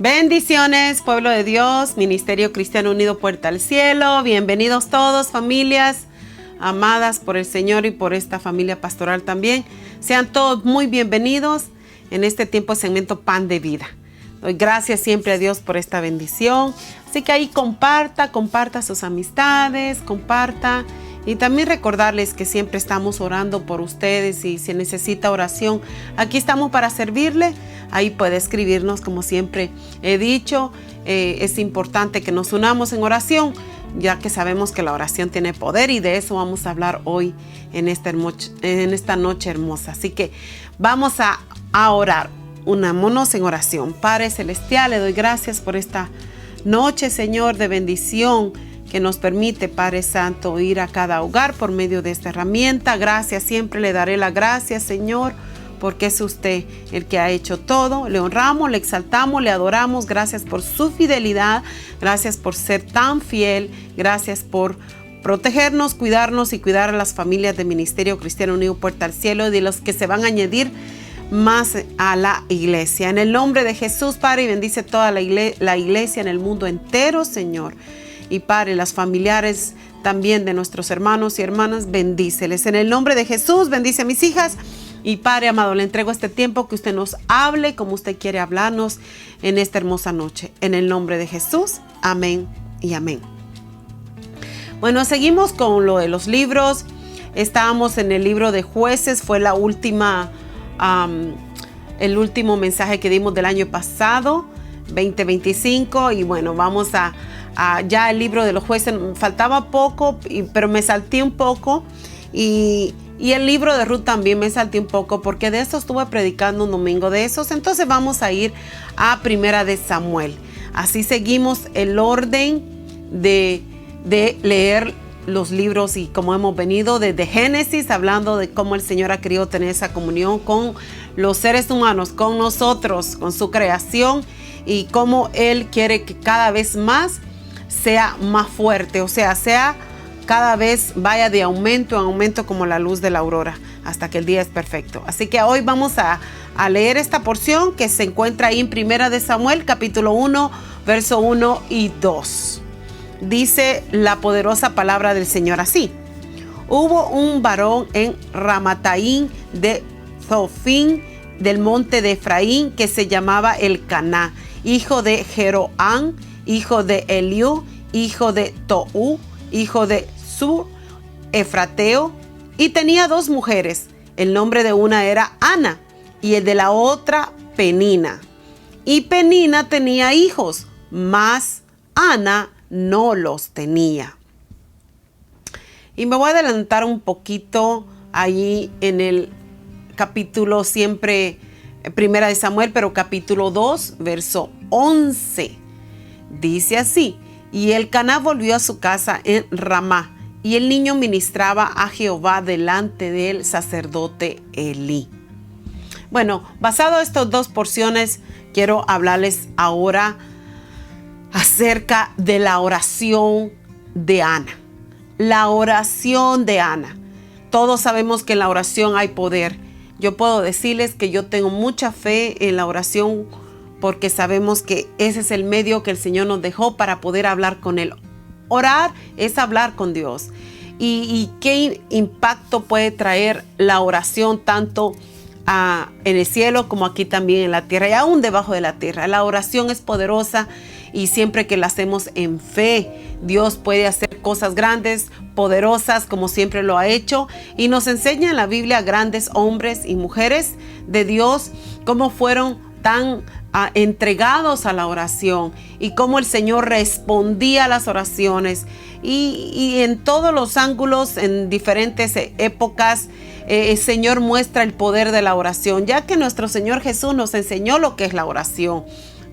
Bendiciones, pueblo de Dios, Ministerio Cristiano Unido Puerta al Cielo. Bienvenidos todos, familias amadas por el Señor y por esta familia pastoral también. Sean todos muy bienvenidos en este tiempo de segmento Pan de Vida. Doy gracias siempre a Dios por esta bendición. Así que ahí comparta sus amistades, comparta. Y también recordarles que siempre estamos orando por ustedes y si necesita oración, aquí estamos para servirle. Ahí puede escribirnos, como siempre he dicho. Es importante que nos unamos en oración, ya que sabemos que la oración tiene poder y de eso vamos a hablar hoy en esta noche hermosa. Así que vamos a orar. Unámonos en oración. Padre Celestial, le doy gracias por esta noche, Señor, de bendición que nos permite, Padre Santo, ir a cada hogar por medio de esta herramienta. Gracias, siempre le daré las gracias, Señor, porque es usted el que ha hecho todo. Le honramos, le exaltamos, le adoramos. Gracias por su fidelidad, gracias por ser tan fiel, gracias por protegernos, cuidarnos y cuidar a las familias de Ministerio Cristiano Unido Puerta al Cielo y de los que se van a añadir más a la iglesia. En el nombre de Jesús, Padre, y bendice toda la iglesia en el mundo entero, Señor. Y Padre, las familiares también de nuestros hermanos y hermanas, bendíceles. En el nombre de Jesús, bendice a mis hijas. Y Padre amado, le entrego este tiempo que usted nos hable como usted quiere hablarnos en esta hermosa noche. En el nombre de Jesús, amén y amén. Bueno, seguimos con lo de los libros. Estábamos en el libro de Jueces, fue la última, el último mensaje que dimos del año pasado, 2025. Y bueno, vamos a ya el libro de los Jueces. Faltaba poco, pero me salté un poco. Y el libro de Ruth también me salté un poco, porque de eso estuve predicando un domingo de esos. Entonces vamos a ir a Primera de Samuel. Así seguimos el orden de leer los libros, y como hemos venido desde Génesis, hablando de cómo el Señor ha querido tener esa comunión con los seres humanos, con nosotros, con su creación, y cómo Él quiere que cada vez más sea más fuerte, o sea cada vez vaya de aumento en aumento como la luz de la aurora, hasta que el día es perfecto. Así que hoy vamos a leer esta porción que se encuentra ahí en Primera de Samuel, capítulo 1, verso 1 y 2. Dice la poderosa palabra del Señor así: hubo un varón en Ramataim de Zofim, del monte de Efraín, que se llamaba Elcaná, hijo de Jeroam, hijo de Eliú, hijo de Toú, hijo de Sur, Efrateo, y tenía dos mujeres. El nombre de una era Ana y el de la otra Penina. Y Penina tenía hijos, mas Ana no los tenía. Y me voy a adelantar un poquito allí en el capítulo, siempre Primera de Samuel, pero capítulo 2, verso 11. Dice así: y Elcaná volvió a su casa en Ramá, y el niño ministraba a Jehová delante del sacerdote Elí. Bueno, basado en estas dos porciones, quiero hablarles ahora acerca de la oración de Ana. La oración de Ana. Todos sabemos que en la oración hay poder. Yo puedo decirles que yo tengo mucha fe en la oración, porque sabemos que ese es el medio que el Señor nos dejó para poder hablar con Él. Orar es hablar con Dios. Y qué impacto puede traer la oración tanto en el cielo como aquí también en la tierra y aún debajo de la tierra. La oración es poderosa, y siempre que la hacemos en fe, Dios puede hacer cosas grandes, poderosas, como siempre lo ha hecho. Y nos enseña en la Biblia grandes hombres y mujeres de Dios, cómo fueron tan entregados a la oración y cómo el Señor respondía a las oraciones. Y en todos los ángulos, en diferentes épocas, el Señor muestra el poder de la oración, ya que nuestro Señor Jesús nos enseñó lo que es la oración.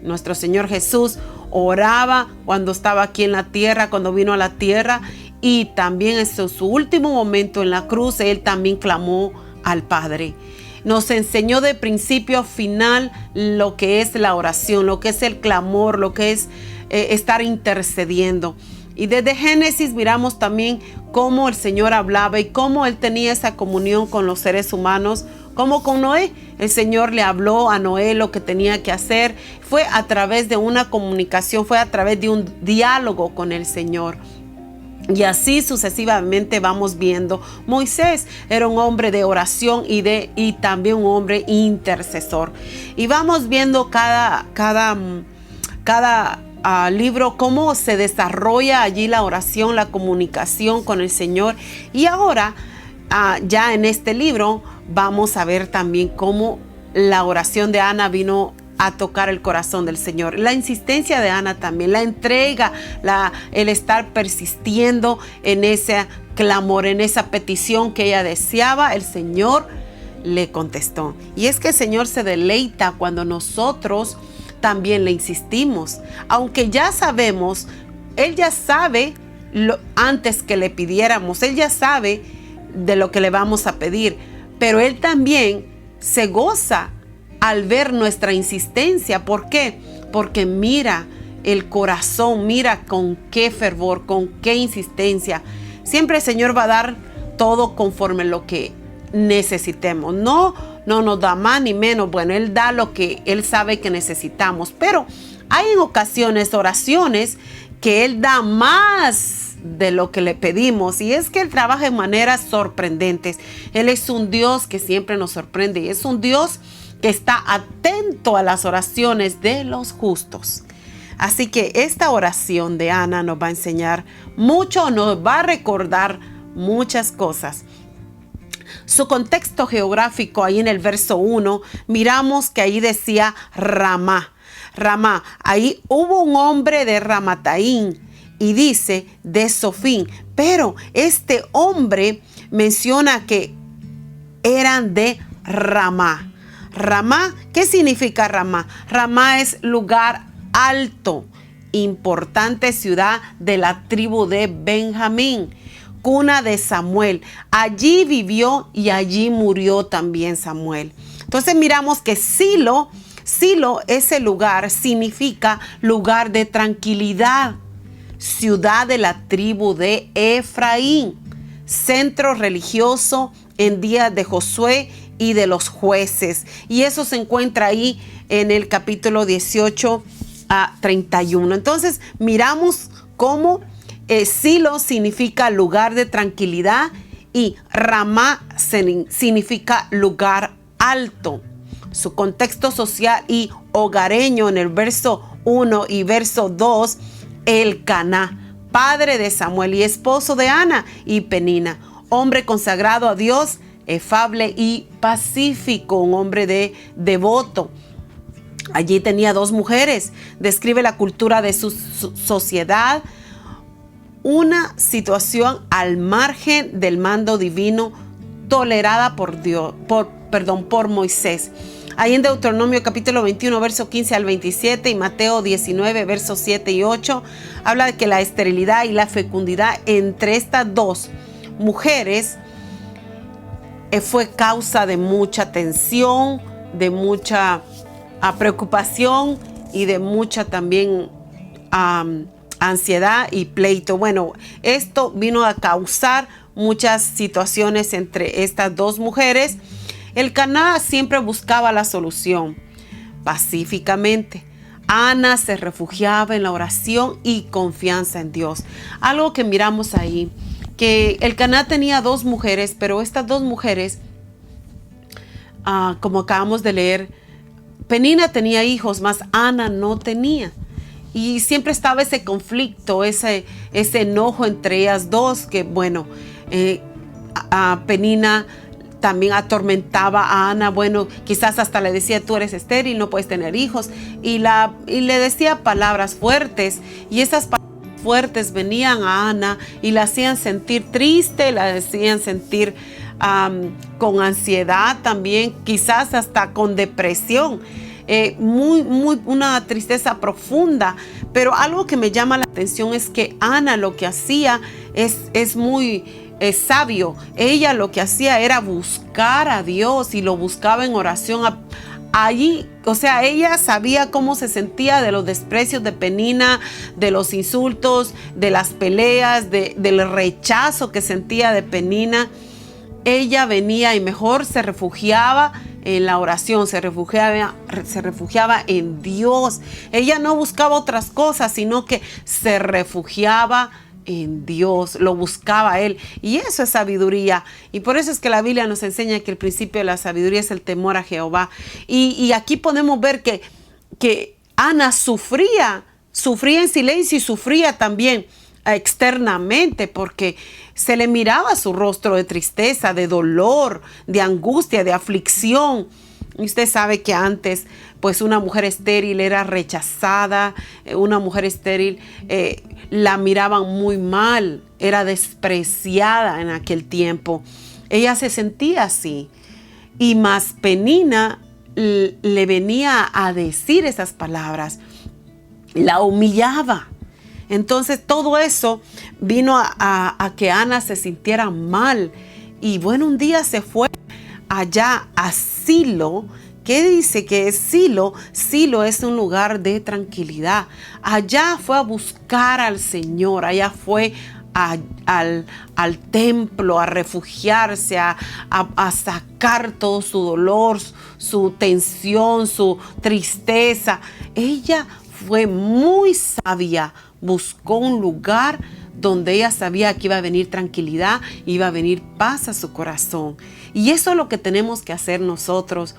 Nuestro Señor Jesús oraba cuando estaba aquí en la tierra, cuando vino a la tierra, y también en su último momento en la cruz, Él también clamó al Padre. Nos enseñó de principio a final lo que es la oración, lo que es el clamor, lo que es estar intercediendo. Y desde Génesis miramos también cómo el Señor hablaba y cómo Él tenía esa comunión con los seres humanos Como con Noé, el Señor le habló a Noé lo que tenía que hacer. Fue a través de una comunicación, fue a través de un diálogo con el Señor. Y así sucesivamente vamos viendo. Moisés era un hombre de oración y también un hombre intercesor. Y vamos viendo cada libro cómo se desarrolla allí la oración, la comunicación con el Señor. Y ahora, ya en este libro, vamos a ver también cómo la oración de Ana vino a tocar el corazón del Señor. La insistencia de Ana también, la entrega, el estar persistiendo en ese clamor, en esa petición que ella deseaba, el Señor le contestó. Y es que el Señor se deleita cuando nosotros también le insistimos. Aunque ya sabemos, Él ya sabe antes que le pidiéramos, Él ya sabe de lo que le vamos a pedir, pero Él también se goza al ver nuestra insistencia. ¿Por qué? Porque mira el corazón, mira con qué fervor, con qué insistencia. Siempre el Señor va a dar todo conforme lo que necesitemos. No nos da más ni menos. Bueno, Él da lo que Él sabe que necesitamos. Pero hay en ocasiones oraciones que Él da más de lo que le pedimos. Y es que Él trabaja en maneras sorprendentes. Él es un Dios que siempre nos sorprende. Y es un Dios que está atento a las oraciones de los justos. Así que esta oración de Ana nos va a enseñar mucho, nos va a recordar muchas cosas. Su contexto geográfico, ahí en el verso 1, miramos que ahí decía Ramá. Ramá, ahí hubo un hombre de Ramataín, y dice de Sofín, pero este hombre menciona que eran de Ramá. Ramá, ¿qué significa Ramá? Ramá es lugar alto, importante ciudad de la tribu de Benjamín, cuna de Samuel. Allí vivió y allí murió también Samuel. Entonces miramos que Silo, ese lugar significa lugar de tranquilidad, ciudad de la tribu de Efraín, centro religioso en días de Josué y de los jueces. Y eso se encuentra ahí en el capítulo 18 a 31. Entonces miramos cómo Silo significa lugar de tranquilidad y Ramá significa lugar alto. Su contexto social y hogareño en el verso 1 y verso 2, Elcaná, padre de Samuel y esposo de Ana y Penina, hombre consagrado a Dios, afable y pacífico, un hombre devoto. Allí tenía 2 mujeres. Describe la cultura de su sociedad, una situación al margen del mando divino tolerada por Moisés. Ahí en Deuteronomio capítulo 21, verso 15 al 27 y Mateo 19, versos 7 y 8, habla de que la esterilidad y la fecundidad entre estas 2 mujeres fue causa de mucha tensión, de mucha preocupación y de mucha también ansiedad y pleito. Bueno, esto vino a causar muchas situaciones entre estas 2 mujeres. Elcaná siempre buscaba la solución pacíficamente. Ana se refugiaba en la oración y confianza en Dios. Algo que miramos ahí, que Elcaná tenía 2 mujeres, pero estas 2 mujeres, como acabamos de leer, Penina tenía hijos, mas Ana no tenía. Y siempre estaba ese conflicto, ese enojo entre ellas 2, que bueno, Penina también atormentaba a Ana. Bueno, quizás hasta le decía, tú eres estéril, no puedes tener hijos. Y le decía palabras fuertes, y esas palabras fuertes venían a Ana y la hacían sentir triste, la hacían sentir con ansiedad también, quizás hasta con depresión, una tristeza profunda. Pero algo que me llama la atención es que Ana lo que hacía es muy sabio. Ella lo que hacía era buscar a Dios y lo buscaba en oración. Allí, o sea, ella sabía cómo se sentía de los desprecios de Penina, de los insultos, de las peleas, del rechazo que sentía de Penina. ella venía y mejor se refugiaba en la oración, se refugiaba en Dios. Ella no buscaba otras cosas, sino que se refugiaba en Dios, lo buscaba a Él. Y eso es sabiduría. Y por eso es que la Biblia nos enseña que el principio de la sabiduría es el temor a Jehová. Y aquí podemos ver que Ana sufría en silencio y sufría también externamente, porque se le miraba su rostro de tristeza, de dolor, de angustia, de aflicción. Y usted sabe que antes, pues una mujer estéril era rechazada, una mujer estéril la miraban muy mal, era despreciada en aquel tiempo. Ella se sentía así. Y más Penina le venía a decir esas palabras, la humillaba. Entonces todo eso vino a que Ana se sintiera mal. Y bueno, un día se fue allá a Silo. ¿Qué dice que es Silo? Silo es un lugar de tranquilidad. Allá fue a buscar al Señor, allá fue al templo, a refugiarse, a sacar todo su dolor, su tensión, su tristeza. Ella fue muy sabia, buscó un lugar donde ella sabía que iba a venir tranquilidad, iba a venir paz a su corazón. Y eso es lo que tenemos que hacer nosotros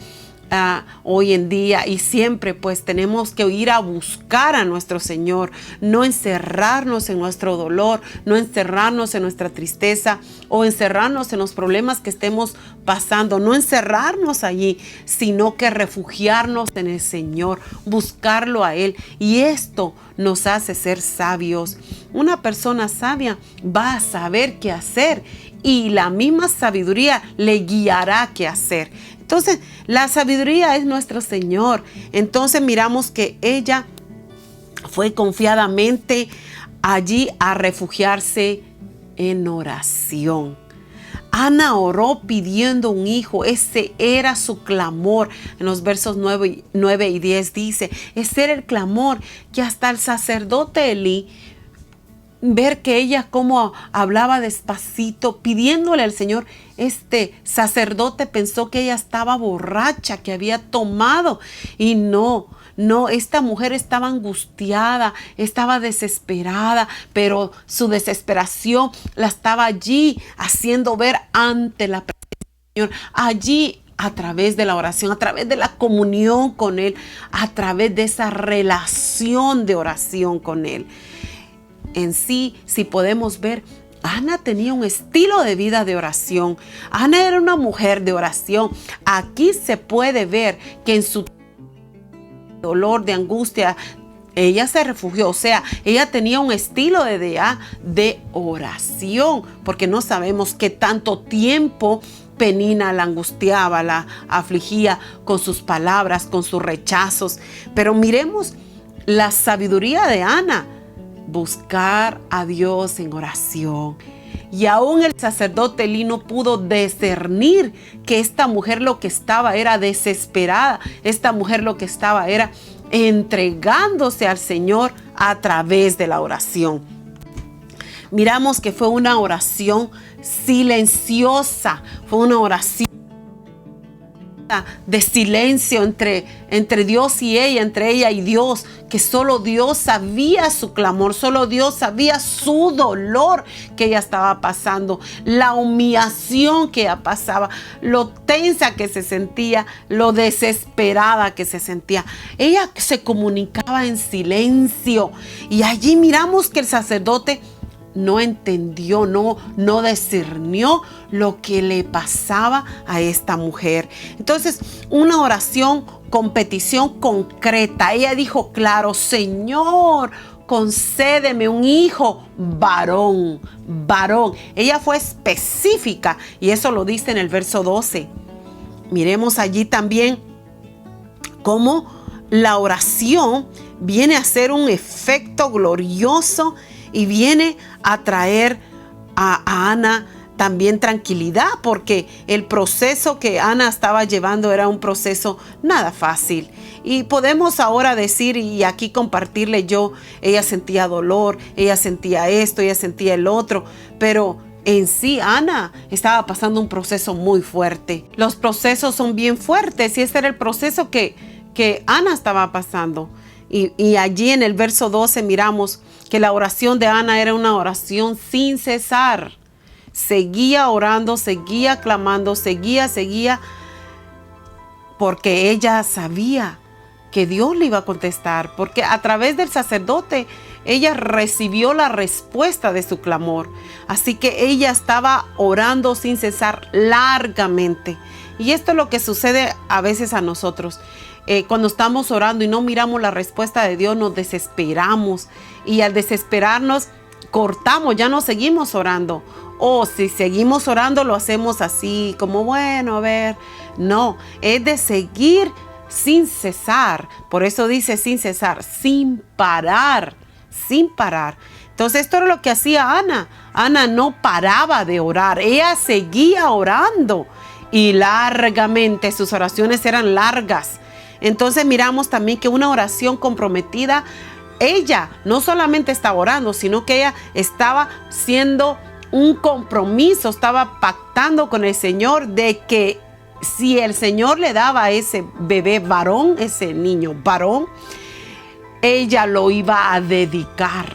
hoy en día y siempre, pues tenemos que ir a buscar a nuestro Señor, no encerrarnos en nuestro dolor, no encerrarnos en nuestra tristeza o encerrarnos en los problemas que estemos pasando, no encerrarnos allí, sino que refugiarnos en el Señor, buscarlo a Él. Y esto nos hace ser sabios. Una persona sabia va a saber qué hacer y la misma sabiduría le guiará qué hacer. Entonces, la sabiduría es nuestro Señor. Entonces miramos que ella fue confiadamente allí a refugiarse en oración. Ana oró pidiendo un hijo. Ese era su clamor. En los versos 9 y 10 dice, ese era el clamor que hasta el sacerdote Elí, ver que ella como hablaba despacito, pidiéndole al Señor. Este sacerdote pensó que ella estaba borracha, que había tomado. Y no, esta mujer estaba angustiada, estaba desesperada, pero su desesperación la estaba allí haciendo ver ante la presencia del Señor. Allí a través de la oración, a través de la comunión con Él, a través de esa relación de oración con Él. En sí, si podemos ver, Ana tenía un estilo de vida de oración. Ana era una mujer de oración. Aquí se puede ver que en su dolor, de angustia, ella se refugió. O sea, ella tenía un estilo de oración, porque no sabemos qué tanto tiempo Penina la angustiaba, la afligía con sus palabras, con sus rechazos. Pero miremos la sabiduría de Ana. Buscar a Dios en oración. Y aún el sacerdote Elí no pudo discernir que esta mujer lo que estaba era desesperada. Esta mujer lo que estaba era entregándose al Señor a través de la oración. Miramos que fue una oración silenciosa, fue una oración de silencio entre Dios y ella, entre ella y Dios, que solo Dios sabía su clamor, solo Dios sabía su dolor que ella estaba pasando, la humillación que ella pasaba, lo tensa que se sentía, lo desesperada que se sentía. Ella se comunicaba en silencio y allí miramos que el sacerdote no entendió, no discernió lo que le pasaba a esta mujer. Entonces, una oración con petición concreta. Ella dijo claro, Señor, concédeme un hijo varón. Ella fue específica y eso lo dice en el verso 12. Miremos allí también cómo la oración viene a ser un efecto glorioso y viene a traer a Ana también tranquilidad, porque el proceso que Ana estaba llevando era un proceso nada fácil. Y podemos ahora decir y aquí compartirle ella sentía dolor, ella sentía esto, ella sentía el otro, pero en sí, Ana estaba pasando un proceso muy fuerte. Los procesos son bien fuertes y ese era el proceso que Ana estaba pasando. Y allí en el verso 12 miramos que la oración de Ana era una oración sin cesar. Seguía orando, seguía clamando, seguía, porque ella sabía que Dios le iba a contestar, porque a través del sacerdote ella recibió la respuesta de su clamor. Así que ella estaba orando sin cesar largamente. Y esto es lo que sucede a veces a nosotros. Cuando estamos orando y no miramos la respuesta de Dios, nos desesperamos. Y al desesperarnos, cortamos, ya no seguimos orando. O si seguimos orando, lo hacemos así, como bueno, a ver. No, es de seguir sin cesar. Por eso dice sin cesar, sin parar. Sin parar. Entonces esto era lo que hacía Ana. Ana no paraba de orar. Ella seguía orando y largamente. Sus oraciones eran largas. Entonces miramos también que una oración comprometida, ella no solamente estaba orando, sino que ella estaba siendo un compromiso, estaba pactando con el Señor de que si el Señor le daba a ese bebé varón, ese niño varón, ella lo iba a dedicar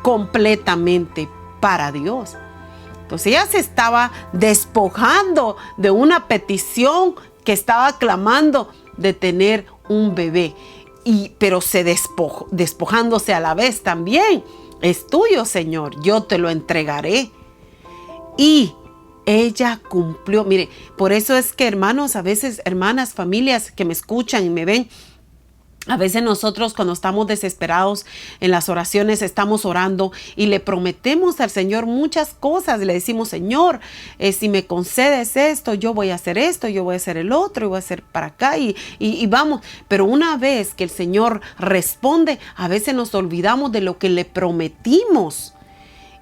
completamente para Dios. Entonces ella se estaba despojando de una petición que estaba clamando de tener un bebé. Pero despojándose a la vez también. Es tuyo, Señor, yo te lo entregaré. Y ella cumplió. Mire, por eso es que hermanos, a veces hermanas, familias que me escuchan y me ven, a veces nosotros cuando estamos desesperados en las oraciones estamos orando y le prometemos al Señor muchas cosas. Le decimos, Señor, si me concedes esto, yo voy a hacer esto, yo voy a hacer el otro, y voy a hacer para acá y vamos. Pero una vez que el Señor responde, a veces nos olvidamos de lo que le prometimos.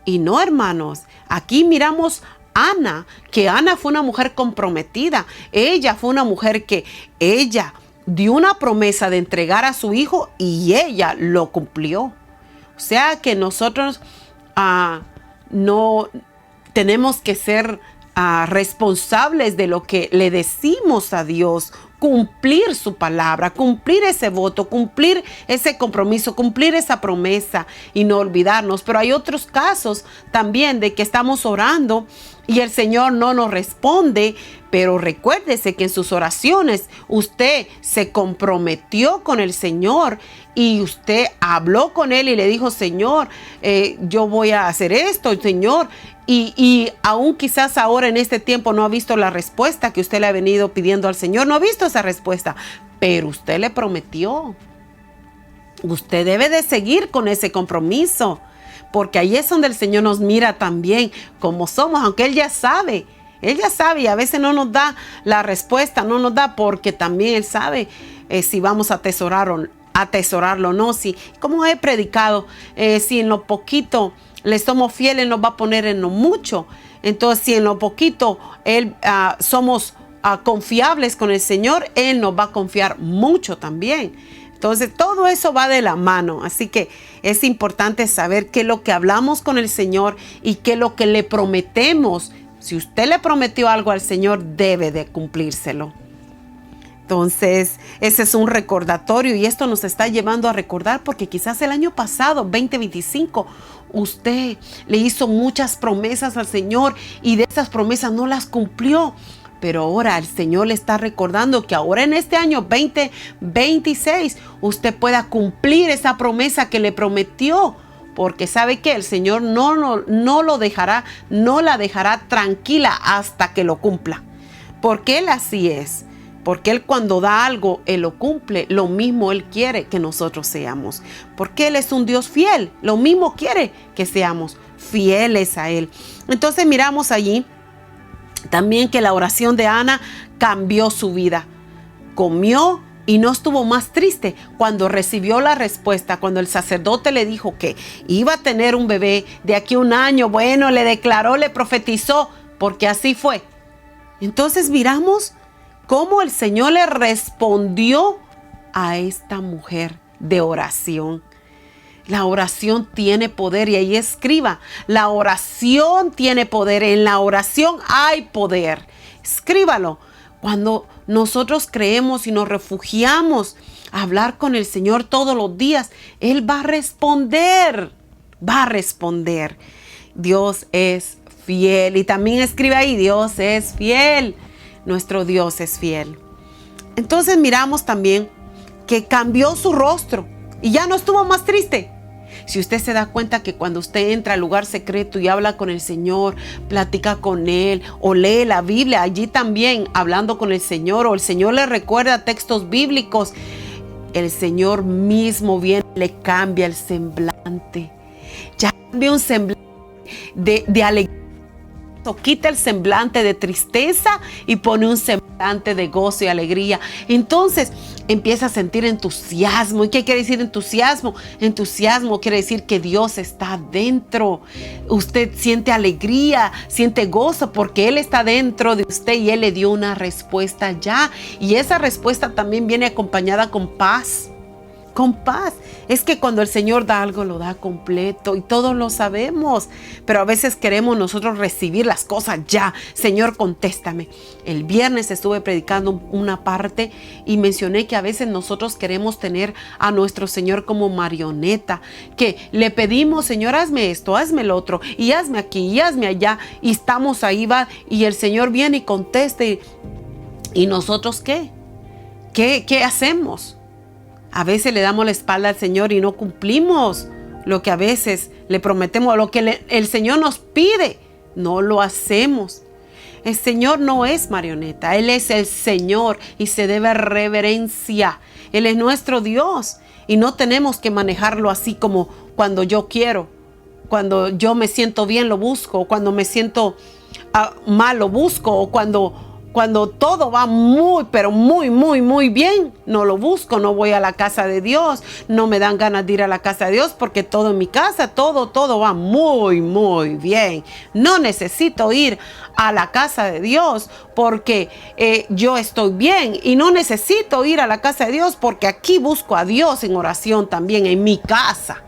Y no, hermanos, aquí miramos Ana, que Ana fue una mujer comprometida. Ella fue una mujer que ella dio una promesa de entregar a su hijo y ella lo cumplió. O sea que nosotros no tenemos que ser responsables de lo que le decimos a Dios, cumplir su palabra, cumplir ese voto, cumplir ese compromiso, cumplir esa promesa y no olvidarnos. Pero hay otros casos también de que estamos orando y el Señor no nos responde, pero recuérdese que en sus oraciones usted se comprometió con el Señor y usted habló con Él y le dijo, Señor, yo voy a hacer esto, Señor. Y aún quizás ahora en este tiempo no ha visto la respuesta que usted le ha venido pidiendo al Señor, no ha visto esa respuesta, pero usted le prometió. Usted debe de seguir con ese compromiso, porque ahí es donde el Señor nos mira también como somos, aunque Él ya sabe y a veces no nos da la respuesta, no nos da porque también Él sabe si vamos a atesorarlo o no. Si, como he predicado, si en lo poquito le somos fieles, nos va a poner en lo mucho. Entonces, si en lo poquito somos confiables con el Señor, Él nos va a confiar mucho también. Entonces, todo eso va de la mano. Así que es importante saber qué es lo que hablamos con el Señor y qué es lo que le prometemos. Si usted le prometió algo al Señor, debe de cumplírselo. Entonces, ese es un recordatorio y esto nos está llevando a recordar porque quizás el año pasado, 2025, usted le hizo muchas promesas al Señor y de esas promesas no las cumplió. Pero ahora el Señor le está recordando que ahora en este año 2026 usted pueda cumplir esa promesa que le prometió. Porque sabe que el Señor no la dejará tranquila hasta que lo cumpla. Porque Él así es. Porque Él cuando da algo, Él lo cumple. Lo mismo Él quiere que nosotros seamos. Porque Él es un Dios fiel. Lo mismo quiere que seamos fieles a Él. Entonces miramos allí también que la oración de Ana cambió su vida. Comió y no estuvo más triste cuando recibió la respuesta, cuando el sacerdote le dijo que iba a tener un bebé de aquí a un año. Bueno, le declaró, le profetizó, porque así fue. Entonces miramos cómo el Señor le respondió a esta mujer de oración. La oración tiene poder y ahí escriba. La oración tiene poder. En la oración hay poder. Escríbalo. Cuando nosotros creemos y nos refugiamos a hablar con el Señor todos los días, Él va a responder. Va a responder. Dios es fiel. Y también escribe ahí, Dios es fiel. Nuestro Dios es fiel. Entonces miramos también que cambió su rostro y ya no estuvo más triste. Si usted se da cuenta que cuando usted entra al lugar secreto y habla con el Señor, platica con Él o lee la Biblia, allí también hablando con el Señor, o el Señor le recuerda textos bíblicos, el Señor mismo viene y le cambia el semblante. Ya cambia un semblante de alegría. Quita el semblante de tristeza y pone un semblante de gozo y alegría. Entonces empieza a sentir entusiasmo. ¿Y qué quiere decir entusiasmo? Entusiasmo quiere decir que Dios está dentro. Usted siente alegría, siente gozo porque Él está dentro de usted y Él le dio una respuesta ya. Y esa respuesta también viene acompañada con paz. Con paz. Es que cuando el Señor da algo, lo da completo y todos lo sabemos, pero a veces queremos nosotros recibir las cosas ya. Señor, contéstame. El viernes estuve predicando una parte y mencioné que a veces nosotros queremos tener a nuestro Señor como marioneta, que le pedimos, Señor, hazme esto, hazme lo otro, y hazme aquí, y hazme allá, y estamos ahí, va, y el Señor viene y contesta, y nosotros ¿qué? ¿Qué hacemos? A veces le damos la espalda al Señor y no cumplimos lo que a veces le prometemos, lo que el Señor nos pide. No lo hacemos. El Señor no es marioneta. Él es el Señor y se debe reverencia. Él es nuestro Dios y no tenemos que manejarlo así como cuando yo quiero. Cuando yo me siento bien lo busco. Cuando me siento mal lo busco. O cuando todo va muy, pero muy bien, no lo busco, no voy a la casa de Dios, no me dan ganas de ir a la casa de Dios porque todo en mi casa, todo va muy bien. No necesito ir a la casa de Dios porque yo estoy bien y no necesito ir a la casa de Dios porque aquí busco a Dios en oración también en mi casa.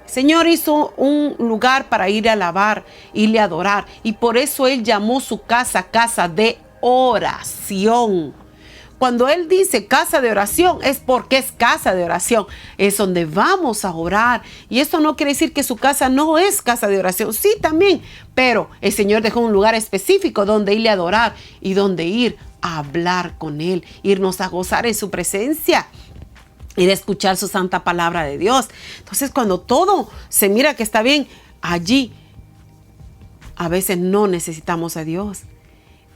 Señor hizo un lugar para ir a alabar, irle a adorar. Y por eso Él llamó su casa, casa de oración. Cuando Él dice casa de oración, es porque es casa de oración. Es donde vamos a orar. Y eso no quiere decir que su casa no es casa de oración. Sí, también. Pero el Señor dejó un lugar específico donde irle a adorar y donde ir a hablar con Él. Irnos a gozar en su presencia. Y de escuchar su santa palabra de Dios. Entonces, cuando todo se mira que está bien, allí a veces no necesitamos a Dios.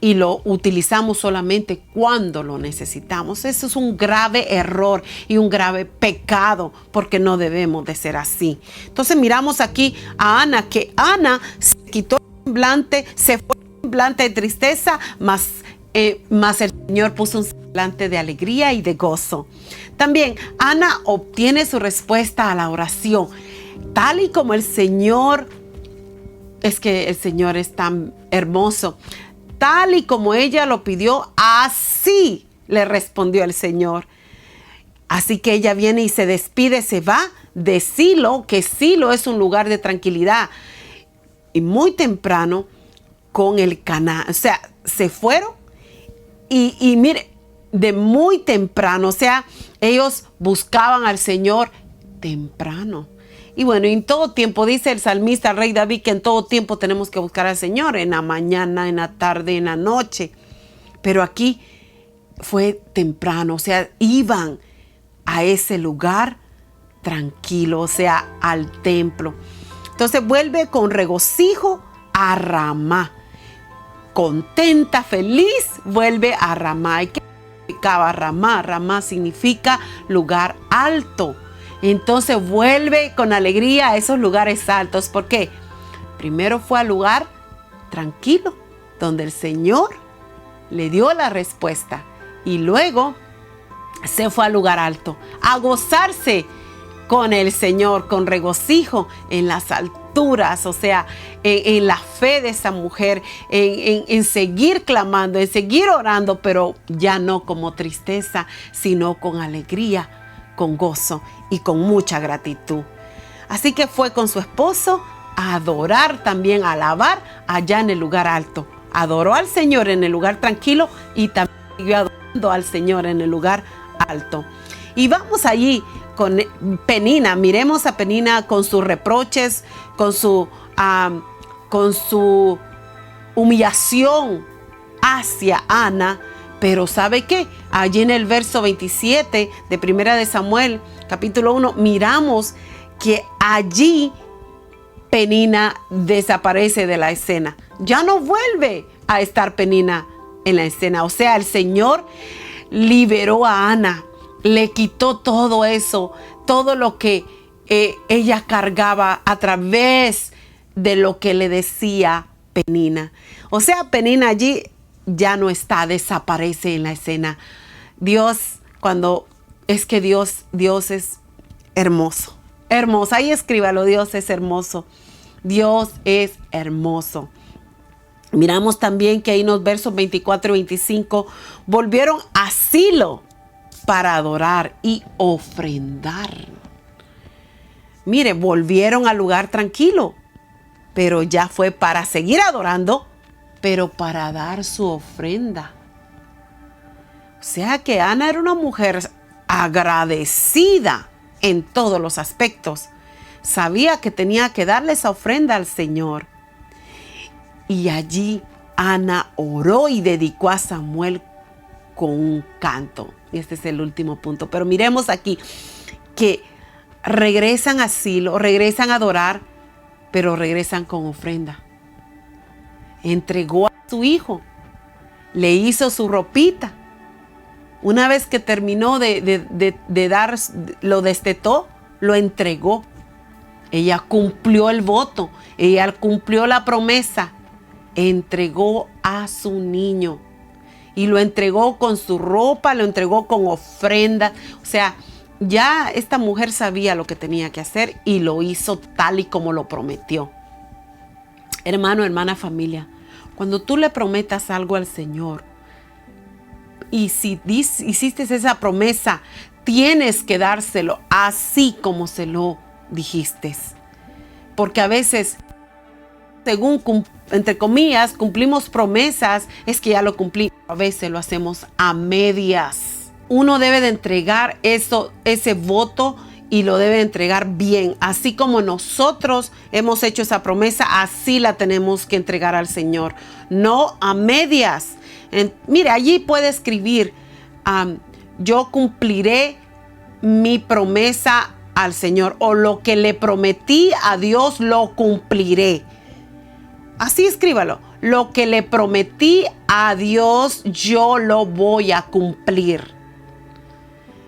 Y lo utilizamos solamente cuando lo necesitamos. Eso es un grave error y un grave pecado, porque no debemos de ser así. Entonces miramos aquí a Ana, que Ana se quitó el semblante, se fue el semblante de tristeza, mas el Señor puso un semblante de alegría y de gozo. También Ana obtiene su respuesta a la oración, tal y como el Señor, es que el Señor es tan hermoso, tal y como ella lo pidió, así le respondió el Señor. Así que ella viene y se despide, se va de Silo, que Silo es un lugar de tranquilidad, y muy temprano con el Caná, o sea, se fueron y mire, de muy temprano, o sea, ellos buscaban al Señor temprano. Y bueno, en todo tiempo, dice el salmista, el rey David, que en todo tiempo tenemos que buscar al Señor, en la mañana, en la tarde, en la noche. Pero aquí fue temprano, o sea, iban a ese lugar tranquilo, o sea, al templo. Entonces vuelve con regocijo a Ramá. Contenta, feliz, vuelve a Ramá. ¿Y qué significaba Ramá? Ramá significa lugar alto. Entonces vuelve con alegría a esos lugares altos. ¿Por qué? Primero fue al lugar tranquilo, donde el Señor le dio la respuesta. Y luego se fue al lugar alto, a gozarse con el Señor, con regocijo en las alturas, o sea, en la fe de esa mujer, en seguir clamando, en seguir orando, pero ya no como tristeza, sino con alegría, con gozo y con mucha gratitud. Así que fue con su esposo a adorar también, a alabar allá en el lugar alto. Adoró al Señor en el lugar tranquilo y también siguió adorando al Señor en el lugar alto. Y vamos allí con Penina. Miremos a Penina con sus reproches, con su humillación hacia Ana. Pero ¿sabe qué? Allí en el verso 27 de Primera de Samuel, capítulo 1, miramos que allí Penina desaparece de la escena. Ya no vuelve a estar Penina en la escena. O sea, el Señor liberó a Ana, le quitó todo eso, todo lo que ella cargaba a través de lo que le decía Penina. O sea, Penina allí ya no está, desaparece en la escena. Dios es hermoso. Hermoso, ahí escríbalo, Dios es hermoso. Dios es hermoso. Miramos también que ahí en los versos 24 y 25 volvieron a Silo para adorar y ofrendar. Mire, volvieron al lugar tranquilo, pero ya fue para seguir adorando, pero para dar su ofrenda. O sea que Ana era una mujer agradecida en todos los aspectos. Sabía que tenía que darle esa ofrenda al Señor. Y allí Ana oró y dedicó a Samuel con un canto. Y este es el último punto. Pero miremos aquí que regresan a Silo, regresan a adorar, pero regresan con ofrenda. Entregó a su hijo, le hizo su ropita. Una vez que terminó de dar, lo destetó, lo entregó. Ella cumplió el voto, ella cumplió la promesa. Entregó a su niño y lo entregó con su ropa, lo entregó con ofrenda. O sea, ya esta mujer sabía lo que tenía que hacer y lo hizo tal y como lo prometió. Hermano, hermana, familia, cuando tú le prometas algo al Señor y si hiciste esa promesa, tienes que dárselo así como se lo dijiste. Porque a veces, según, entre comillas, cumplimos promesas, es que ya lo cumplí. A veces lo hacemos a medias. Uno debe de entregar ese voto y lo debe de entregar bien. Así como nosotros hemos hecho esa promesa, así la tenemos que entregar al Señor. No a medias. Mire, allí puede escribir, yo cumpliré mi promesa al Señor, o lo que le prometí a Dios lo cumpliré. Así escríbalo. Lo que le prometí a Dios, yo lo voy a cumplir.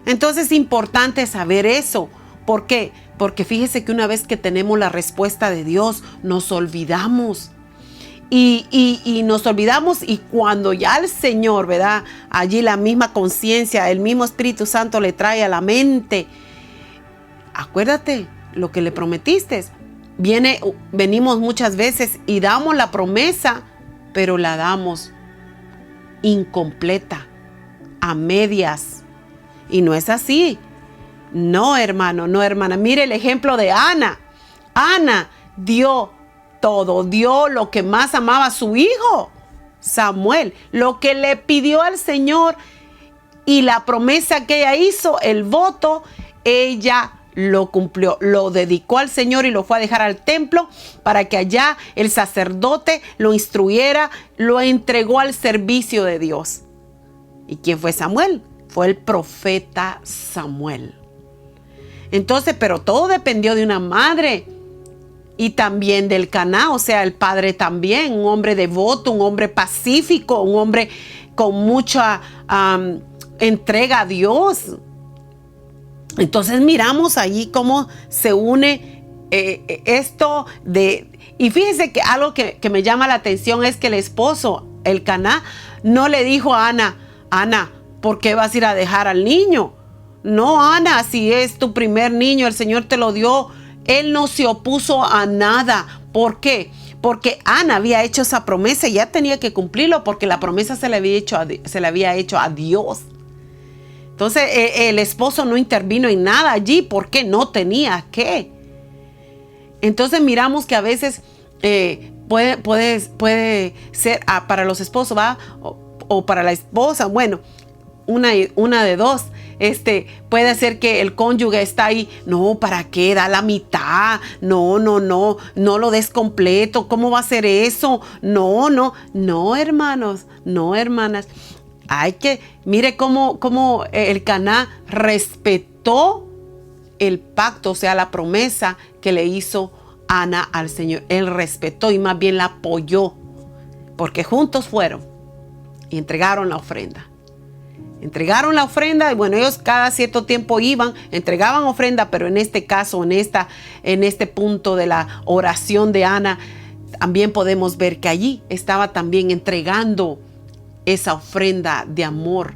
Entonces es importante saber eso. ¿Por qué? Porque fíjese que una vez que tenemos la respuesta de Dios, nos olvidamos. Y nos olvidamos, y cuando ya el Señor, ¿verdad? Allí la misma conciencia, el mismo Espíritu Santo le trae a la mente. Acuérdate lo que le prometiste. Venimos muchas veces y damos la promesa, pero la damos incompleta, a medias. Y no es así. No, hermano, no, hermana. Mire el ejemplo de Ana. Ana dio todo, dio lo que más amaba a su hijo, Samuel, lo que le pidió al Señor y la promesa que ella hizo, el voto, ella lo cumplió, lo dedicó al Señor y lo fue a dejar al templo para que allá el sacerdote lo instruyera, lo entregó al servicio de Dios. ¿Y quién fue Samuel? Fue el profeta Samuel. Entonces, pero todo dependió de una madre y también del Caná, o sea, el padre también, un hombre devoto, un hombre pacífico, un hombre con mucha entrega a Dios. Entonces miramos allí cómo se une esto de... Y fíjense que algo que me llama la atención es que el esposo, el Caná, no le dijo a Ana, Ana, ¿por qué vas a ir a dejar al niño? No, Ana, si es tu primer niño, el Señor te lo dio. Él no se opuso a nada. ¿Por qué? Porque Ana había hecho esa promesa y ya tenía que cumplirlo, porque la promesa se le había hecho a Dios. Entonces el esposo no intervino en nada allí porque no tenía que. Entonces miramos que a veces puede ser para los esposos, ¿va? O para la esposa, bueno, una de dos. Puede ser que el cónyuge está ahí, no, ¿para qué? Da la mitad, no lo des completo, ¿cómo va a ser eso? No, hermanos, no, hermanas. Mire cómo el Caná respetó el pacto, o sea, la promesa que le hizo Ana al Señor. Él respetó y más bien la apoyó, porque juntos fueron y entregaron la ofrenda. Entregaron la ofrenda y bueno, ellos cada cierto tiempo iban, entregaban ofrenda, pero en este caso, en este punto de la oración de Ana, también podemos ver que allí estaba también entregando esa ofrenda de amor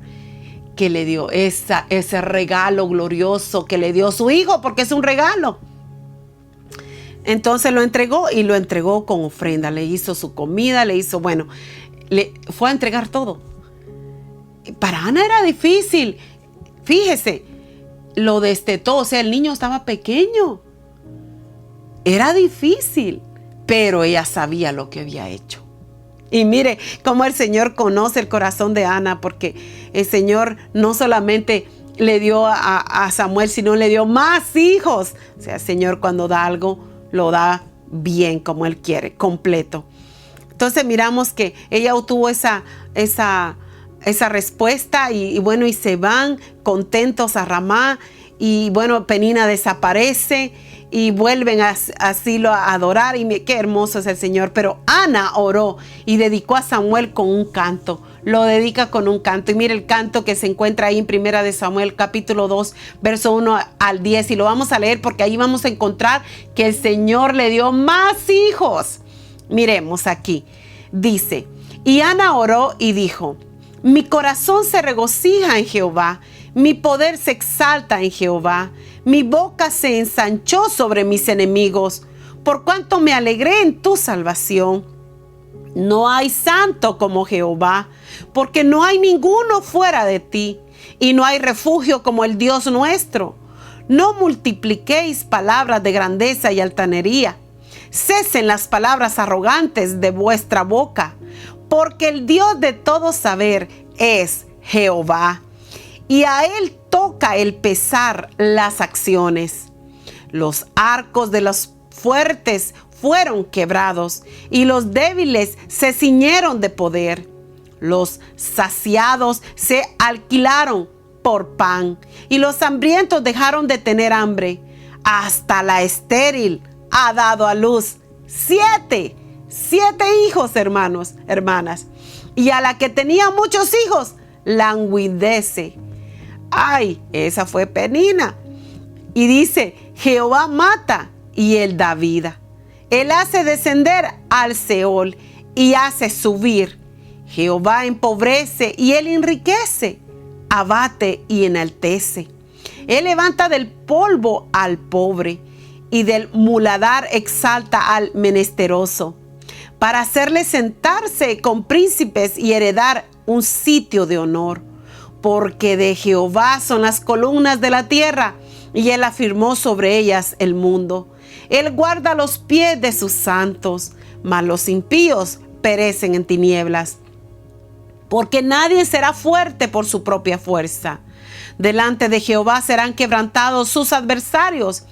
que le dio, ese regalo glorioso que le dio su hijo, porque es un regalo. Entonces lo entregó y lo entregó con ofrenda, le hizo su comida, le fue a entregar todo. Para Ana era difícil, fíjese, lo destetó, o sea, el niño estaba pequeño, era difícil, pero ella sabía lo que había hecho. Y mire cómo el Señor conoce el corazón de Ana, porque el Señor no solamente le dio a Samuel, sino le dio más hijos. O sea, el Señor cuando da algo, lo da bien como Él quiere, completo. Entonces miramos que ella obtuvo esa respuesta y bueno, y se van contentos a Ramá. Y bueno, Penina desaparece y vuelven a Silo a adorar. Y qué hermoso es el Señor. Pero Ana oró y dedicó a Samuel con un canto. Lo dedica con un canto. Y mire el canto que se encuentra ahí en Primera de Samuel, capítulo 2, verso 1 al 10. Y lo vamos a leer porque ahí vamos a encontrar que el Señor le dio más hijos. Miremos aquí. Dice, y Ana oró y dijo, mi corazón se regocija en Jehová. Mi poder se exalta en Jehová. Mi boca se ensanchó sobre mis enemigos, por cuanto me alegré en tu salvación. No hay santo como Jehová, porque no hay ninguno fuera de ti, y no hay refugio como el Dios nuestro. No multipliquéis palabras de grandeza y altanería. Cesen las palabras arrogantes de vuestra boca, porque el Dios de todo saber es Jehová, y a Él toca el pesar las acciones. Los arcos de los fuertes fueron quebrados, y los débiles se ciñeron de poder. Los saciados se alquilaron por pan, y los hambrientos dejaron de tener hambre. Hasta la estéril ha dado a luz 7 hijos, hermanos, hermanas. Y a la que tenía muchos hijos, languidece. Ay, esa fue Penina. Y dice, Jehová mata y Él da vida. Él hace descender al Seol y hace subir. Jehová empobrece y Él enriquece. Abate y enaltece. Él levanta del polvo al pobre y del muladar exalta al menesteroso, para hacerle sentarse con príncipes y heredar un sitio de honor. Porque de Jehová son las columnas de la tierra, y Él afirmó sobre ellas el mundo. Él guarda los pies de sus santos, mas los impíos perecen en tinieblas. Porque nadie será fuerte por su propia fuerza. Delante de Jehová serán quebrantados sus adversarios,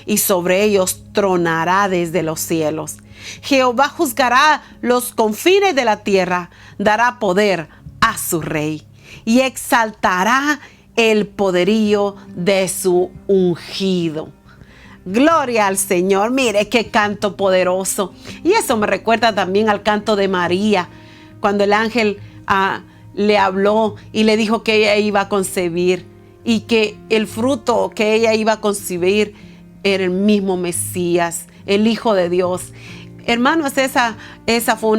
y sobre ellos tronará desde los cielos. Jehová juzgará los confines de la tierra, dará poder a su rey, y exaltará el poderío de su ungido. Gloria al Señor. Mire qué canto poderoso. Y eso me recuerda también al canto de María, cuando el ángel le habló y le dijo que ella iba a concebir, y que el fruto que ella iba a concebir era el mismo Mesías, el Hijo de Dios. Hermanos, esa fue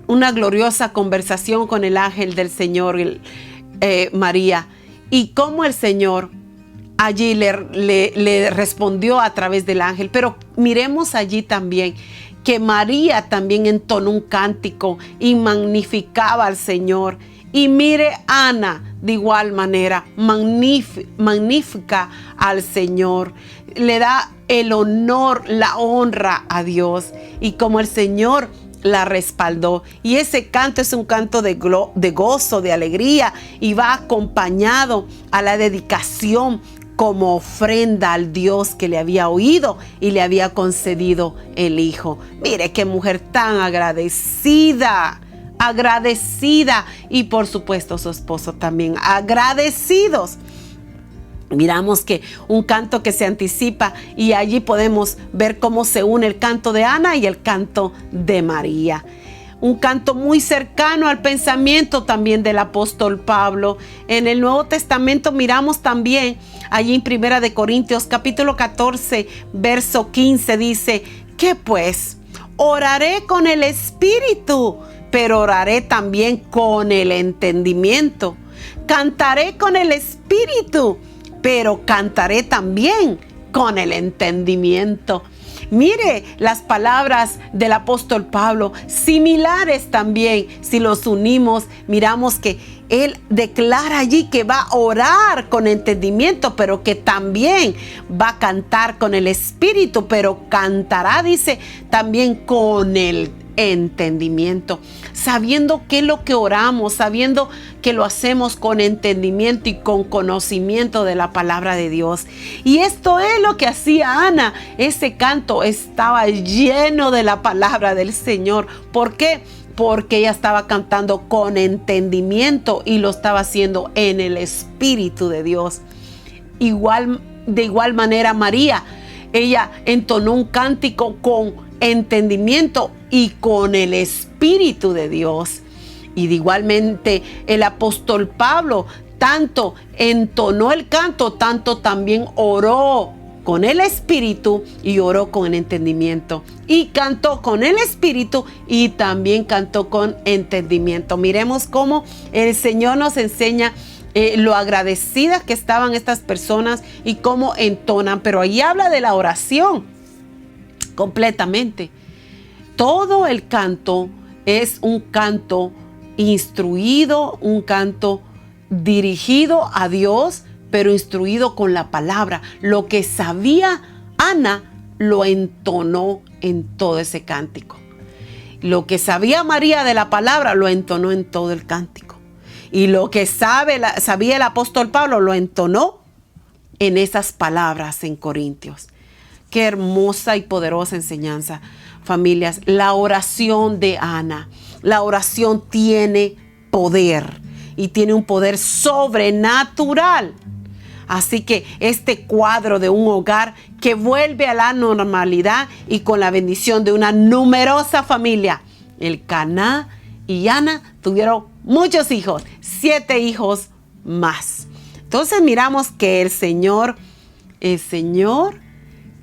una gloriosa conversación con el ángel del Señor, María, y cómo el Señor allí le respondió a través del ángel. Pero miremos allí también que María también entonó un cántico y magnificaba al Señor. Y mire, Ana, de igual manera, magnifica al Señor. Le da el honor, la honra a Dios. Y como el Señor la respaldó. Y ese canto es un canto de gozo, de alegría, y va acompañado a la dedicación como ofrenda al Dios que le había oído y le había concedido el hijo. Mire qué mujer tan agradecida, y por supuesto su esposo también agradecidos. Miramos que un canto que se anticipa, y allí podemos ver cómo se une el canto de Ana y el canto de María. Un canto muy cercano al pensamiento también del apóstol Pablo. En el Nuevo Testamento miramos también allí en 1 de Corintios capítulo 14 verso 15 dice: ¿qué pues? Oraré con el espíritu, pero oraré también con el entendimiento. Cantaré con el espíritu, pero cantaré también con el entendimiento. Mire las palabras del apóstol Pablo, similares también. Si los unimos, miramos que él declara allí que va a orar con entendimiento, pero que también va a cantar con el espíritu, pero cantará, dice, también con el entendimiento, sabiendo qué es lo que oramos, sabiendo que lo hacemos con entendimiento y con conocimiento de la palabra de Dios. Y esto es lo que hacía Ana. Ese canto estaba lleno de la palabra del Señor. ¿Por qué? Porque ella estaba cantando con entendimiento y lo estaba haciendo en el Espíritu de Dios. De igual manera María, ella entonó un cántico con entendimiento y con el Espíritu de Dios. Y de igualmente el apóstol Pablo tanto entonó el canto, tanto también oró con el Espíritu y oró con el entendimiento. Y cantó con el Espíritu y también cantó con entendimiento. Miremos cómo el Señor nos enseña lo agradecidas que estaban estas personas y cómo entonan. Pero ahí habla de la oración completamente. Todo el canto es un canto instruido, un canto dirigido a Dios, pero instruido con la palabra. Lo que sabía Ana lo entonó en todo ese cántico. Lo que sabía María de la palabra lo entonó en todo el cántico. Y lo que sabía el apóstol Pablo lo entonó en esas palabras en Corintios. Qué hermosa y poderosa enseñanza, familias. La oración de Ana. La oración tiene poder y tiene un poder sobrenatural. Así que este cuadro de un hogar que vuelve a la normalidad y con la bendición de una numerosa familia. Elcaná y Ana tuvieron muchos hijos, 7 hijos más. Entonces miramos que el Señor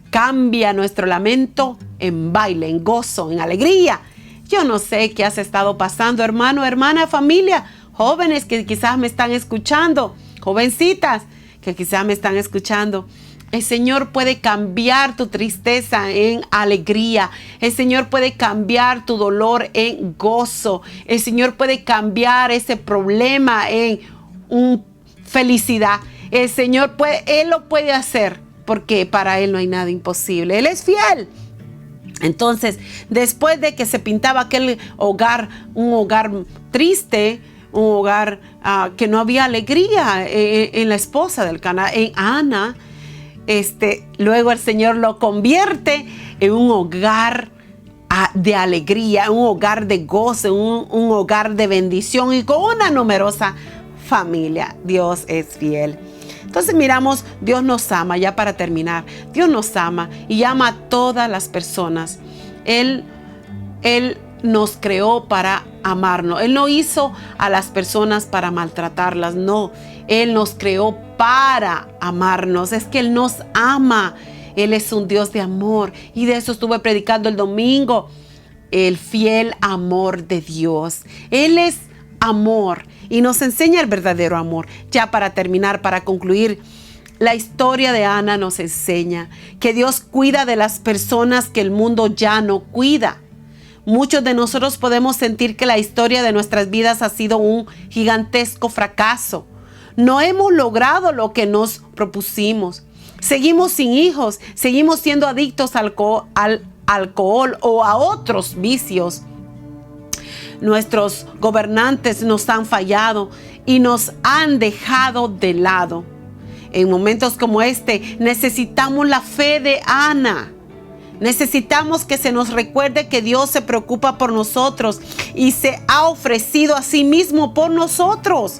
cambia nuestro lamento en baile, en gozo, en alegría. Yo no sé qué has estado pasando, hermano, hermana, familia, jóvenes que quizás me están escuchando, jovencitas que quizás me están escuchando. El Señor puede cambiar tu tristeza en alegría. El Señor puede cambiar tu dolor en gozo. El Señor puede cambiar ese problema en felicidad. El Señor Él lo puede hacer, porque para Él no hay nada imposible. Él es fiel. Entonces, después de que se pintaba aquel hogar, un hogar triste, un hogar que no había alegría en la esposa del Caná, en Ana, luego el Señor lo convierte en un hogar de alegría, un hogar de gozo, un hogar de bendición y con una numerosa familia. Dios es fiel. Entonces miramos, Dios nos ama, ya para terminar, Dios nos ama y ama a todas las personas. Él nos creó para amarnos. Él no hizo a las personas para maltratarlas, no. Él nos creó para amarnos. Es que Él nos ama. Él es un Dios de amor. Y de eso estuve predicando el domingo. El fiel amor de Dios. Él es amor y nos enseña el verdadero amor. Ya para terminar, para concluir, La historia de Ana nos enseña que Dios cuida de las personas que el mundo ya no cuida. Muchos de nosotros podemos sentir que la historia de nuestras vidas ha sido un gigantesco fracaso. No hemos logrado lo que nos propusimos. Seguimos sin hijos, seguimos siendo adictos al alcohol o a otros vicios. Nuestros gobernantes nos han fallado y nos han dejado de lado. En momentos como este necesitamos la fe de Ana. Necesitamos que se nos recuerde que Dios se preocupa por nosotros y se ha ofrecido a sí mismo por nosotros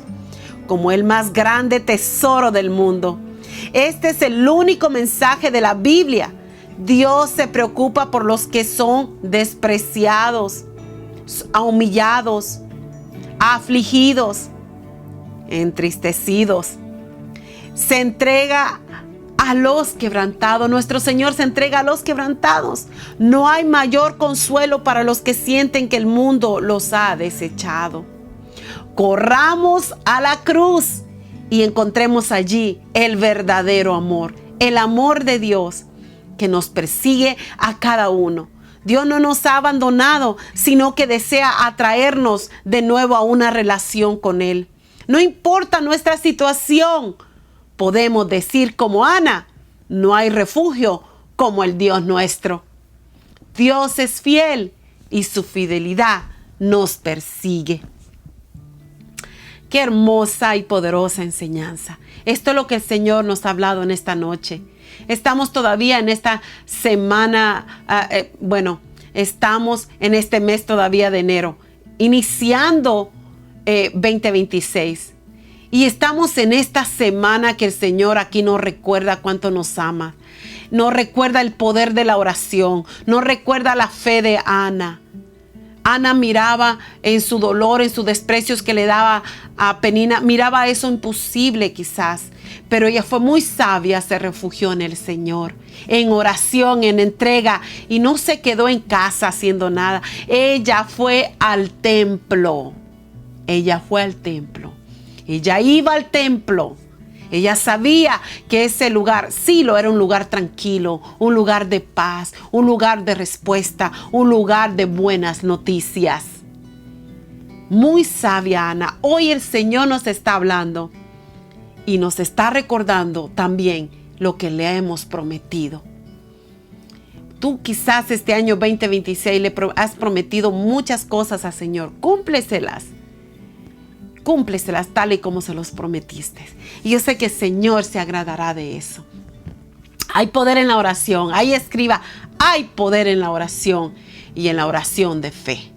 como el más grande tesoro del mundo. Este es el único mensaje de la Biblia. Dios se preocupa por los que son despreciados, humillados, afligidos, entristecidos. Se entrega a los quebrantados. Nuestro Señor se entrega a los quebrantados. No hay mayor consuelo para los que sienten que el mundo los ha desechado. Corramos a la cruz y encontremos allí el verdadero amor, el amor de Dios que nos persigue a cada uno. Dios no nos ha abandonado, sino que desea atraernos de nuevo a una relación con Él. No importa nuestra situación, podemos decir como Ana, no hay refugio como el Dios nuestro. Dios es fiel y su fidelidad nos persigue. Qué hermosa y poderosa enseñanza. Esto es lo que el Señor nos ha hablado en esta noche. Estamos todavía en esta semana, estamos en este mes todavía de enero, iniciando 2026. Y estamos en esta semana que el Señor aquí nos recuerda cuánto nos ama. Nos recuerda el poder de la oración. Nos recuerda la fe de Ana. Ana miraba en su dolor, en sus desprecios que le daba a Penina, miraba eso imposible quizás, pero ella fue muy sabia, se refugió en el Señor, en oración, en entrega, y no se quedó en casa haciendo nada. Ella fue al templo, ella iba al templo. Ella sabía que ese lugar, Silo, era un lugar tranquilo, un lugar de paz, un lugar de respuesta, un lugar de buenas noticias. Muy sabia Ana. Hoy el Señor nos está hablando y nos está recordando también lo que le hemos prometido. Tú quizás este año 2026 le has prometido muchas cosas al Señor. Cúmpleselas tal y como se los prometiste. Y yo sé que el Señor se agradará de eso. Hay poder en la oración. Ahí escriba, hay poder en la oración y en la oración de fe.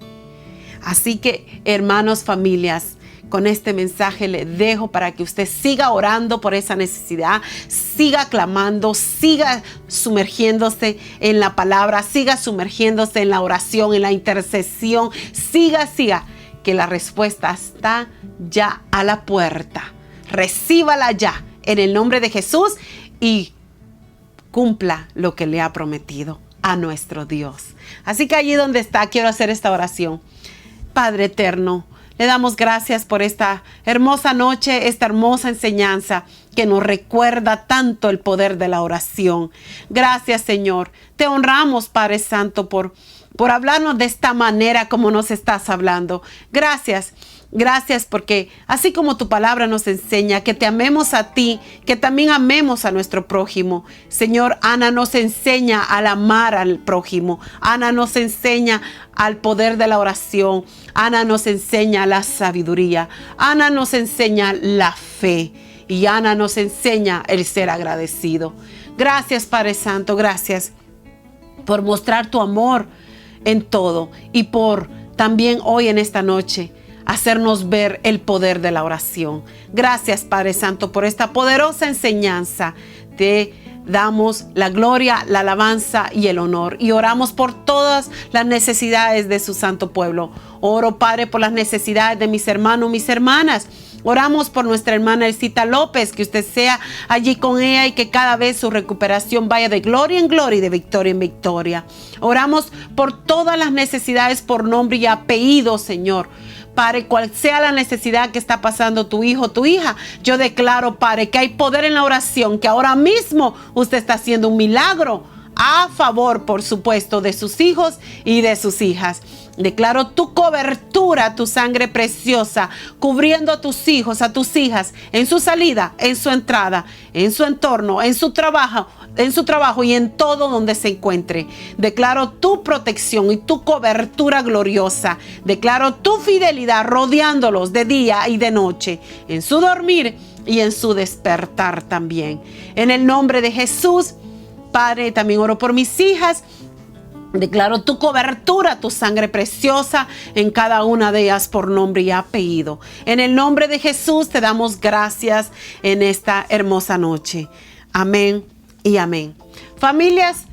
Así que, hermanos, familias, con este mensaje le dejo para que usted siga orando por esa necesidad, siga clamando, siga sumergiéndose en la palabra, siga sumergiéndose en la oración, en la intercesión, siga, que la respuesta está ya a la puerta. Recíbala ya en el nombre de Jesús y cumpla lo que le ha prometido a nuestro Dios. Así que allí donde está, quiero hacer esta oración. Padre eterno, le damos gracias por esta hermosa noche, esta hermosa enseñanza que nos recuerda tanto el poder de la oración. Gracias, Señor. Te honramos, Padre Santo, por hablarnos de esta manera como nos estás hablando. Gracias porque así como tu palabra nos enseña que te amemos a ti, que también amemos a nuestro prójimo. Señor, Ana nos enseña al amar al prójimo. Ana nos enseña al poder de la oración. Ana nos enseña la sabiduría. Ana nos enseña la fe. Y Ana nos enseña el ser agradecido. Gracias, Padre Santo, gracias por mostrar tu amor en todo y por también hoy en esta noche hacernos ver el poder de la oración. Gracias, Padre Santo, por esta poderosa enseñanza. Te damos la gloria, la alabanza y el honor y oramos por todas las necesidades de su santo pueblo. Oro, Padre, por las necesidades de mis hermanos, mis hermanas. Oramos por nuestra hermana Elcita López, que usted sea allí con ella y que cada vez su recuperación vaya de gloria en gloria y de victoria en victoria. Oramos por todas las necesidades por nombre y apellido, Señor. Padre, cual sea la necesidad que está pasando tu hijo, tu hija, yo declaro, Padre, que hay poder en la oración, que ahora mismo usted está haciendo un milagro a favor, por supuesto, de sus hijos y de sus hijas. Declaro tu cobertura, tu sangre preciosa, cubriendo a tus hijos, a tus hijas, en su salida, en su entrada, en su entorno, en su trabajo y en todo donde se encuentre. Declaro tu protección y tu cobertura gloriosa. Declaro tu fidelidad rodeándolos de día y de noche, en su dormir y en su despertar también. En el nombre de Jesús, Padre, también oro por mis hijas. Declaro tu cobertura, tu sangre preciosa en cada una de ellas por nombre y apellido. En el nombre de Jesús te damos gracias en esta hermosa noche. Amén y amén. Familias,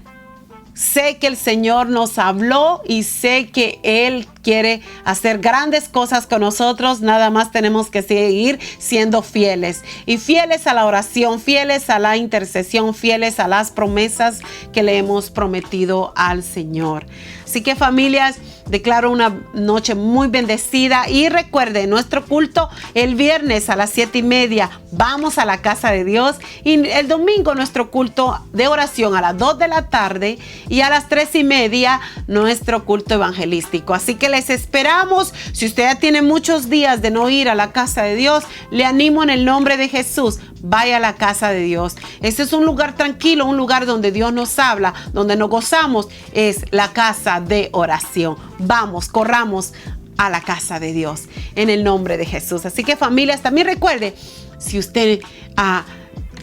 sé que el Señor nos habló y sé que Él quiere hacer grandes cosas con nosotros. Nada más tenemos que seguir siendo fieles. Y fieles a la oración, fieles a la intercesión, fieles a las promesas que le hemos prometido al Señor. Así que, familias, declaro una noche muy bendecida. Y recuerden, nuestro culto el viernes a las 7:30. Vamos a la casa de Dios. Y el domingo nuestro culto de oración a las 2 de la tarde. Y a las 3:30 nuestro culto evangelístico. Así que les esperamos. Si usted ya tiene muchos días de no ir a la casa de Dios, le animo en el nombre de Jesús. Vaya a la casa de Dios. Este es un lugar tranquilo, un lugar donde Dios nos habla, donde nos gozamos. Es la casa de oración. Vamos, corramos a la casa de Dios en el nombre de Jesús. Así que, familias, también recuerde, si usted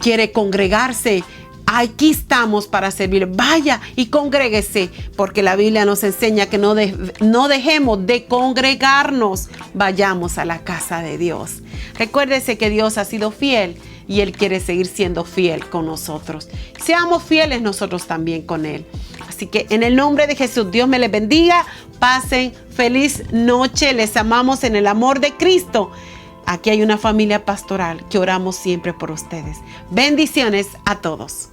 quiere congregarse, aquí estamos para servir. Vaya y congréguese, porque la Biblia nos enseña que no dejemos de congregarnos. Vayamos a la casa de Dios. Recuérdese que Dios ha sido fiel y Él quiere seguir siendo fiel con nosotros. Seamos fieles nosotros también con Él. Así que en el nombre de Jesús, Dios me les bendiga. Pasen feliz noche. Les amamos en el amor de Cristo. Aquí hay una familia pastoral que oramos siempre por ustedes. Bendiciones a todos.